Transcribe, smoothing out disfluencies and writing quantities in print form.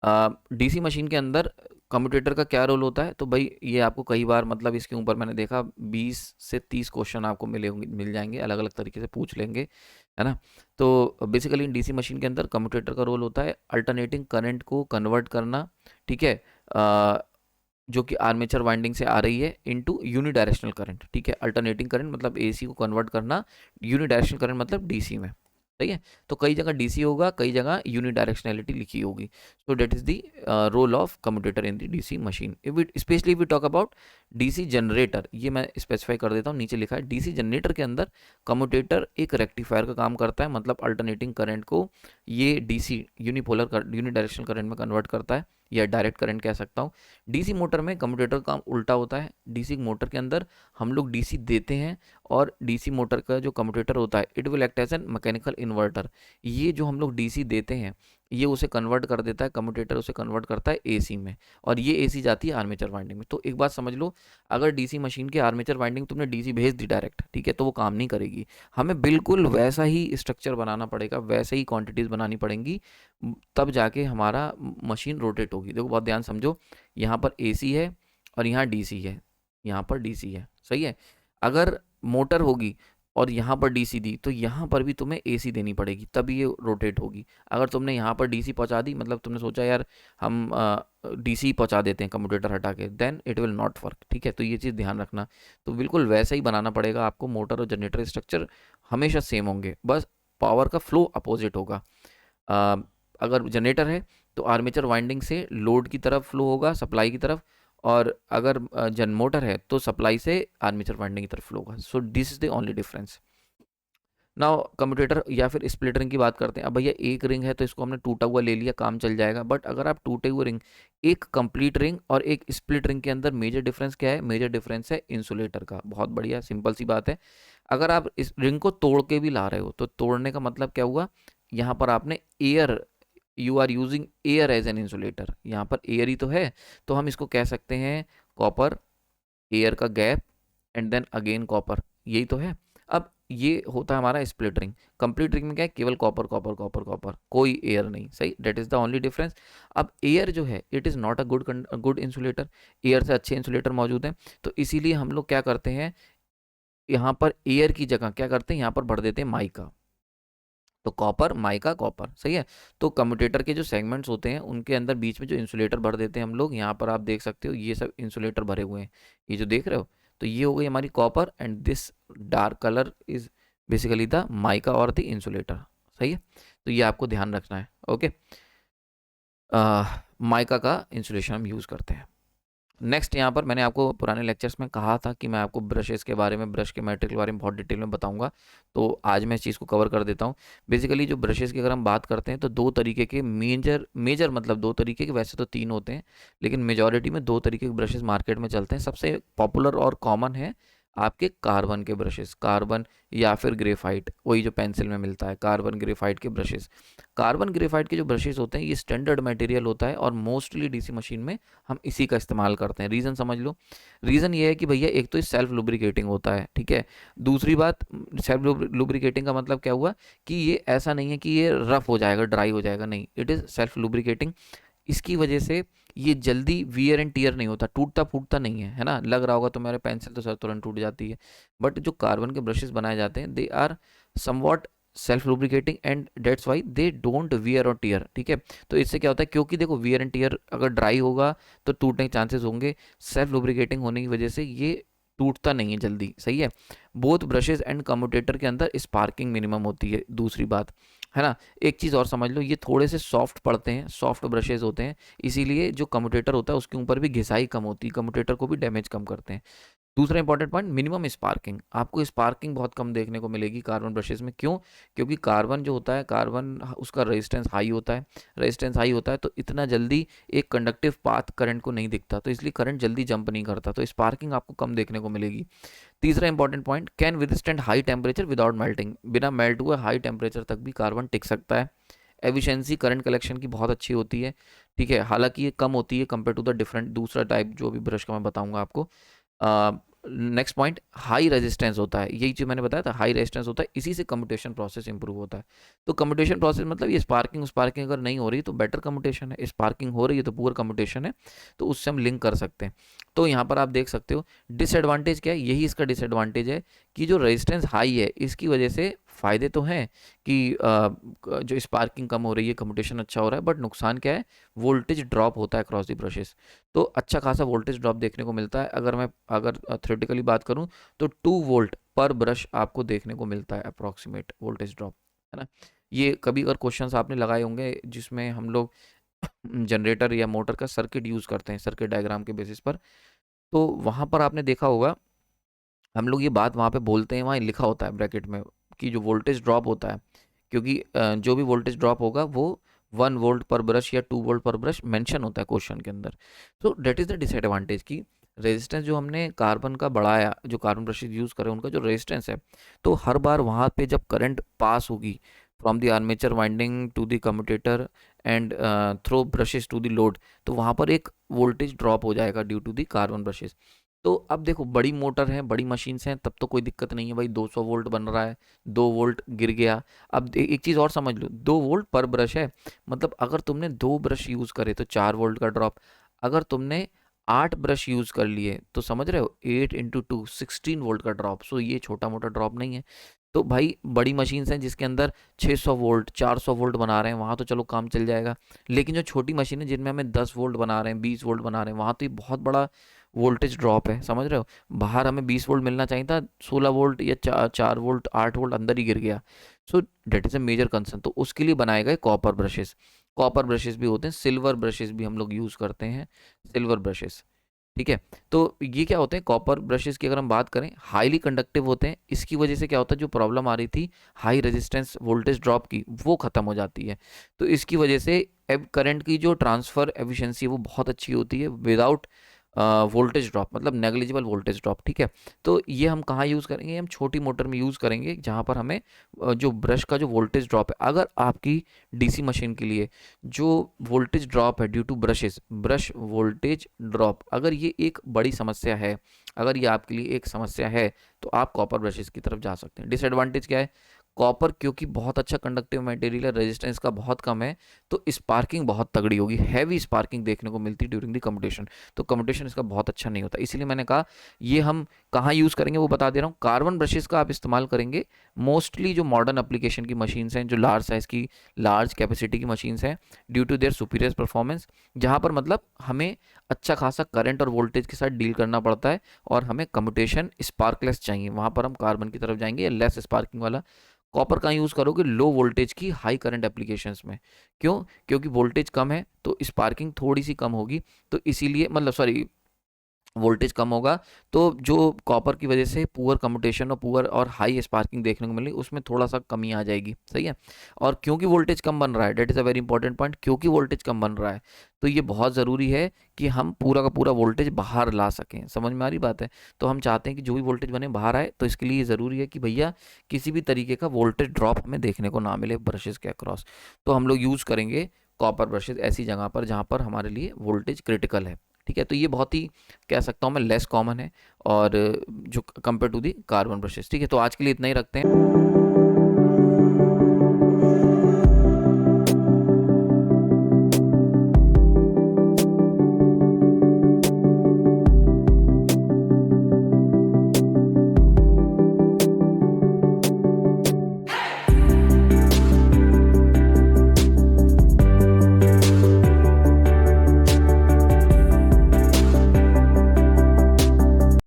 DC machine के अंदर commutator का क्या रोल होता है, तो भाई ये आपको कई बार मतलब इसके ऊपर मैंने देखा 20 से 30 क्वेश्चन आपको मिले होंगे, मिल जाएंगे, अलग अलग तरीके से पूछ लेंगे, है ना। तो बेसिकली डीसी मशीन के अंदर कम्यूटेटर का रोल होता है अल्टरनेटिंग करंट को कन्वर्ट करना, ठीक है, जो कि आर्मेचर वाइंडिंग से आ रही है इनटू यूनिडायरेक्शनल करंट, ठीक है। अल्टरनेटिंग करंट मतलब एसी को कन्वर्ट करना, यूनिडायरेक्शनल करंट मतलब डीसी में, सही है। तो कई जगह डीसी होगा, कई जगह यूनिडायरेक्शनैलिटी लिखी होगी। So that is the role of commutator in the DC machine. If it specially we talk about DC generator, ये मैं स्पेसिफाई कर देता हूँ, नीचे लिखा है डीसी जनरेटर के अंदर कम्यूटेटर एक रेक्टिफायर का काम करता है, मतलब अल्टरनेटिंग करंट को ये डीसी यूनिपोलर यूनिडायरेक्शनल करंट में कन्वर्ट करता है, या डायरेक्ट करंट कह सकता हूँ। डीसी मोटर में कम्यूटेटर का काम उल्टा होता है। डीसी मोटर के अंदर हम लोग डीसी देते हैं, और डीसी मोटर का जो कम्यूटेटर होता है it will act as an mechanical inverter. ये जो हम लोग डीसी देते हैं ये उसे कन्वर्ट कर देता है, कम्यूटेटर उसे कन्वर्ट करता है एसी में, और ये एसी जाती है आर्मेचर वाइंडिंग में। तो एक बात समझ लो, अगर डीसी मशीन के आर्मेचर वाइंडिंग तुमने डीसी भेज दी डायरेक्ट, ठीक है, तो वो काम नहीं करेगी। हमें बिल्कुल वैसा ही स्ट्रक्चर बनाना पड़ेगा, वैसे ही क्वांटिटीज़ बनानी पड़ेंगी, तब जाके हमारा मशीन रोटेट होगी। देखो बहुत ध्यान समझो, यहाँ पर एसी है और यहाँ डीसी है, यहाँ पर डीसी है, सही है। अगर मोटर होगी और यहाँ पर डीसी दी, तो यहाँ पर भी तुम्हें एसी देनी पड़ेगी, तभी ये रोटेट होगी। अगर तुमने यहाँ पर डीसी पहुँचा दी, मतलब तुमने सोचा यार हम डीसी पहुँचा देते हैं कम्यूटेटर हटा के, then it will not work, ठीक है। तो ये चीज़ ध्यान रखना। तो बिल्कुल वैसा ही बनाना पड़ेगा आपको, मोटर और जनरेटर स्ट्रक्चर हमेशा सेम होंगे, बस पावर का फ्लो अपोजिट होगा। अगर जनरेटर है तो आर्मेचर वाइंडिंग से लोड की तरफ फ्लो होगा, सप्लाई की तरफ, और अगर जन मोटर है तो सप्लाई से आर्मेचर वाइंडिंग की तरफ फ्लो होगा। So this is the only difference. Now commutator या फिर स्प्लिट रिंग की बात करते हैं। अब भैया एक रिंग है तो इसको हमने टूटा हुआ ले लिया, काम चल जाएगा। बट अगर आप टूटे हुए रिंग, एक कंप्लीट रिंग और एक स्प्लिट रिंग के अंदर मेजर डिफरेंस क्या है? मेजर डिफरेंस है इंसुलेटर का। बहुत बढ़िया, सिंपल सी बात है। अगर आप इस रिंग को तोड़ के भी ला रहे हो, तो तोड़ने का मतलब क्या हुआ? यहाँ पर आपने air, you are using air as an insulator, यहाँ पर एयर ही तो है, तो हम इसको कह सकते हैं कॉपर, एयर का gap, and then again copper, यही तो है। अब ये होता है हमारा स्प्लिट रिंग। कंप्लीट रिंग में क्या है? केवल कॉपर कॉपर कॉपर कॉपर, कोई एयर नहीं, सही। That is the only difference. अब एयर जो है it is not a good insulator. Air से अच्छे इंसुलेटर मौजूद हैं, तो इसीलिए हम लोग क्या करते हैं, यहाँ पर एयर की जगह क्या करते हैं, यहाँ पर भर देते हैं माइका। तो कॉपर माइका कॉपर, सही है। तो कम्यूटेटर के जो सेगमेंट्स होते हैं उनके अंदर बीच में जो इंसुलेटर भर देते हैं हम लोग, यहाँ पर आप देख सकते हो ये सब इंसुलेटर भरे हुए हैं, ये जो देख रहे हो। तो ये हो गई हमारी copper, and this dark colour is basically the mica और द इंसुलेटर, सही है। तो ये आपको ध्यान रखना है, ओके। माइका का इंसुलेशन हम यूज़ करते हैं। नेक्स्ट, यहाँ पर मैंने आपको पुराने लेक्चर्स में कहा था कि मैं आपको ब्रशेस के बारे में, ब्रश के मैटेरियल के बारे में बहुत डिटेल में बताऊंगा, तो आज मैं इस चीज़ को कवर कर देता हूँ। बेसिकली जो ब्रशेस की अगर हम बात करते हैं तो दो तरीके के मेजर मेजर मतलब दो तरीके के, वैसे तो तीन होते हैं, लेकिन मेजॉरिटी में दो तरीके के ब्रशेस मार्केट में चलते हैं। सबसे पॉपुलर और कॉमन है आपके कार्बन के ब्रशेस, कार्बन या फिर ग्रेफाइट, वही जो पेंसिल में मिलता है, कार्बन ग्रेफाइट के ब्रशेस। कार्बन ग्रेफाइट के जो ब्रशेस होते हैं ये स्टैंडर्ड मटेरियल होता है, और मोस्टली डीसी मशीन में हम इसी का इस्तेमाल करते हैं। रीज़न समझ लो। रीज़न ये है कि भैया एक तो सेल्फ लुब्रिकेटिंग होता है, ठीक है। दूसरी बात, सेल्फ लुब्रिकेटिंग का मतलब क्या हुआ कि ये ऐसा नहीं है कि ये रफ हो जाएगा, ड्राई हो जाएगा, नहीं, इट इज़ सेल्फ लुब्रिकेटिंग। इसकी वजह से ये जल्दी वियर एंड टियर नहीं होता, टूटता फूटता नहीं है, है ना। लग रहा होगा तो मेरे पेंसिल तो सर तुरंत टूट जाती है, बट जो कार्बन के ब्रशेस बनाए जाते हैं they are somewhat self lubricating, and that's why they don't wear और टियर, ठीक है। तो इससे क्या होता है, क्योंकि देखो वियर एंड टियर अगर ड्राई होगा तो टूटने के चांसेस होंगे, सेल्फ लुब्रिकेटिंग होने की वजह से ये टूटता नहीं है जल्दी, सही है। बोथ ब्रशेज एंड कम्यूटेटर के अंदर स्पार्किंग मिनिमम होती है, दूसरी बात, है ना। एक चीज़ और समझ लो, ये थोड़े से सॉफ्ट पड़ते हैं, सॉफ्ट ब्रशेज होते हैं, इसीलिए जो कम्यूटेटर होता है उसके ऊपर भी घिसाई कम होती है, कम्यूटेटर को भी डैमेज कम करते हैं। दूसरा इंपॉर्टेंट पॉइंट, मिनिमम स्पार्किंग। आपको स्पार्किंग बहुत कम देखने को मिलेगी कार्बन ब्रशेस में, क्यों? क्योंकि कार्बन जो होता है, कार्बन उसका रेजिस्टेंस हाई होता है, रेजिस्टेंस हाई होता है तो इतना जल्दी एक कंडक्टिव पाथ करंट को नहीं दिखता, तो इसलिए करंट जल्दी जंप नहीं करता, तो स्पार्किंग आपको कम देखने को मिलेगी। तीसरा important point, can withstand high temperature without melting. बिना मेल्ट हुए हाई टेम्परेचर तक भी कार्बन टिक सकता है। एफिशिएंसी करंट कलेक्शन की बहुत अच्छी होती है, ठीक है। हालांकि ये कम होती है कंपेयर टू द डिफरेंट दूसरा टाइप जो भी ब्रश का मैं बताऊंगा आपको। नेक्स्ट पॉइंट, हाई रेजिस्टेंस होता है, यही चीज़ मैंने बताया था, हाई रेजिस्टेंस होता है, इसी से कम्यूटेशन प्रोसेस इंप्रूव होता है। तो कम्यूटेशन प्रोसेस मतलब ये स्पार्किंग अगर नहीं हो रही तो बेटर कम्यूटेशन है, स्पार्किंग हो रही है तो पुअर कम्यूटेशन है, तो उससे हम लिंक कर सकते हैं। तो यहाँ पर आप देख सकते हो डिसएडवांटेज क्या है, यही इसका डिसएडवांटेज है कि जो रेजिस्टेंस हाई है इसकी वजह से फ़ायदे तो हैं कि जो स्पार्किंग कम हो रही है, कम्यूटेशन अच्छा हो रहा है, बट नुकसान क्या है, वोल्टेज ड्रॉप होता है क्रॉस द ब्रशेस। तो अच्छा खासा वोल्टेज ड्रॉप देखने को मिलता है। अगर थ्योरेटिकली बात करूं तो 2 वोल्ट पर ब्रश आपको देखने को मिलता है अप्रॉक्सीमेट वोल्टेज ड्रॉप, है ना। ये कभी अगर क्वेश्चंस आपने लगाए होंगे जिसमें हम लोग जनरेटर या मोटर का सर्किट यूज़ करते हैं सर्किट डायग्राम के बेसिस पर, तो वहाँ पर आपने देखा होगा हम लोग ये बात वहाँ पे बोलते हैं, वहाँ लिखा होता है ब्रैकेट में कि जो वोल्टेज ड्रॉप होता है, क्योंकि जो भी वोल्टेज ड्रॉप होगा वो 1 वोल्ट पर ब्रश या 2 वोल्ट पर ब्रश मेंशन होता है क्वेश्चन के अंदर। तो डेट इज़ द डिसएडवांटेज की रेजिस्टेंस जो हमने कार्बन का बढ़ाया, जो कार्बन ब्रशेज यूज़ करें उनका जो रेजिस्टेंस है, तो हर बार वहाँ पे जब करंट पास होगी from the armature winding to the commutator and through brushes to the load, तो वहाँ पर एक वोल्टेज ड्रॉप हो जाएगा due to the carbon brushes. तो अब देखो बड़ी मोटर है, बड़ी मशीन्स हैं, तब तो कोई दिक्कत नहीं है भाई, 200 वोल्ट बन रहा है, 2 वोल्ट गिर गया। अब एक चीज़ और समझ लो, 2 वोल्ट पर ब्रश है, मतलब अगर तुमने 2 ब्रश यूज़ करे तो 4 वोल्ट का ड्रॉप, अगर तुमने 8 ब्रश यूज़ कर लिए तो समझ रहे हो 8 × 2 16 वोल्ट का ड्रॉप। सो ये छोटा मोटा ड्रॉप नहीं है। तो भाई बड़ी मशीन्स हैं जिसके अंदर 600 वोल्ट 400 वोल्ट बना रहे हैं, वहाँ तो चलो काम चल जाएगा, लेकिन जो छोटी मशीन है जिनमें हमें 10 वोल्ट बना रहे हैं 20 वोल्ट बना रहे हैं, वहाँ तो ये बहुत बड़ा वोल्टेज ड्रॉप है, समझ रहे हो। बाहर हमें 20 वोल्ट मिलना चाहिए था, 16 वोल्ट या 4 वोल्ट 8 वोल्ट अंदर ही गिर गया। So that is a major concern. तो उसके लिए बनाए गए कॉपर ब्रशेस। कॉपर ब्रशेस भी होते हैं, सिल्वर ब्रशेस भी हम लोग यूज़ करते हैं, सिल्वर ब्रशेस, ठीक है। तो ये क्या होते हैं, कॉपर ब्रशेस की अगर हम बात करें हाईली कंडक्टिव होते हैं, इसकी वजह से क्या होता है, जो प्रॉब्लम आ रही थी हाई रेजिस्टेंस वोल्टेज ड्रॉप की वो ख़त्म हो जाती है। तो इसकी वजह से अब करंट की जो ट्रांसफ़र एफिशिएंसी है वो बहुत अच्छी होती है विदाउट वोल्टेज ड्रॉप, मतलब नेग्लिजिबल वोल्टेज ड्रॉप, ठीक है। तो ये हम कहाँ यूज़ करेंगे, हम छोटी मोटर में यूज़ करेंगे जहाँ पर हमें जो ब्रश का जो वोल्टेज ड्रॉप है, अगर आपकी डीसी मशीन के लिए जो वोल्टेज ड्रॉप है due to brushes, brush voltage drop, अगर ये एक बड़ी समस्या है, अगर ये आपके लिए एक समस्या है, तो आप कॉपर ब्रशेस की तरफ जा सकते हैं। डिसएडवांटेज क्या है, कॉपर क्योंकि बहुत अच्छा कंडक्टिव मटेरियल है, रेजिस्टेंस का बहुत कम है, तो स्पार्किंग बहुत तगड़ी होगी, हैवी स्पार्किंग देखने को मिलती है ड्यूरिंग द कम्यूटेशन। तो कम्यूटेशन इसका बहुत अच्छा नहीं होता, इसीलिए मैंने कहा ये हम कहाँ यूज़ करेंगे वो बता दे रहा हूँ। कार्बन ब्रशेस का आप इस्तेमाल करेंगे मोस्टली जो मॉडर्न एप्लीकेशन की मशीन्स हैं, जो लार्ज साइज़ की लार्ज कैपेसिटी की मशीन्स हैं, due to their superior performance, जहाँ पर मतलब हमें अच्छा खासा करंट और वोल्टेज के साथ डील करना पड़ता है और हमें कम्यूटेशन स्पार्कलेस चाहिए, वहाँ पर हम कार्बन की तरफ जाएंगे या लेस स्पार्किंग वाला। कॉपर कहाँ यूज़ करोगे, लो वोल्टेज की हाई करंट एप्लीकेशंस में। क्यों, क्योंकि वोल्टेज कम है तो स्पार्किंग थोड़ी सी कम होगी, तो इसीलिए मतलब सॉरी वोल्टेज कम होगा, तो जो कॉपर की वजह से पुअर कम्यूटेशन और पुअर और हाई स्पार्किंग देखने को मिली उसमें थोड़ा सा कमी आ जाएगी, सही है। और क्योंकि वोल्टेज कम बन रहा है, date is a very important point, क्योंकि वोल्टेज कम बन रहा है तो ये बहुत ज़रूरी है कि हम पूरा का पूरा वोल्टेज बाहर ला सकें, समझ में आ रही बात है। तो हम चाहते हैं कि जो भी वोल्टेज बने बाहर आए, तो इसके लिए ज़रूरी है कि भैया किसी भी तरीके का वोल्टेज ड्रॉप हमें देखने को ना मिले ब्रशेज़ के अक्रॉस। तो हम लोग यूज़ करेंगे कॉपर ब्रशेज़ ऐसी जगह पर जहाँ पर हमारे लिए वोल्टेज क्रिटिकल है, ठीक है। तो ये बहुत ही कह सकता हूँ मैं लेस कॉमन है और जो compare to the carbon brushes, ठीक है। तो आज के लिए इतना ही रखते हैं।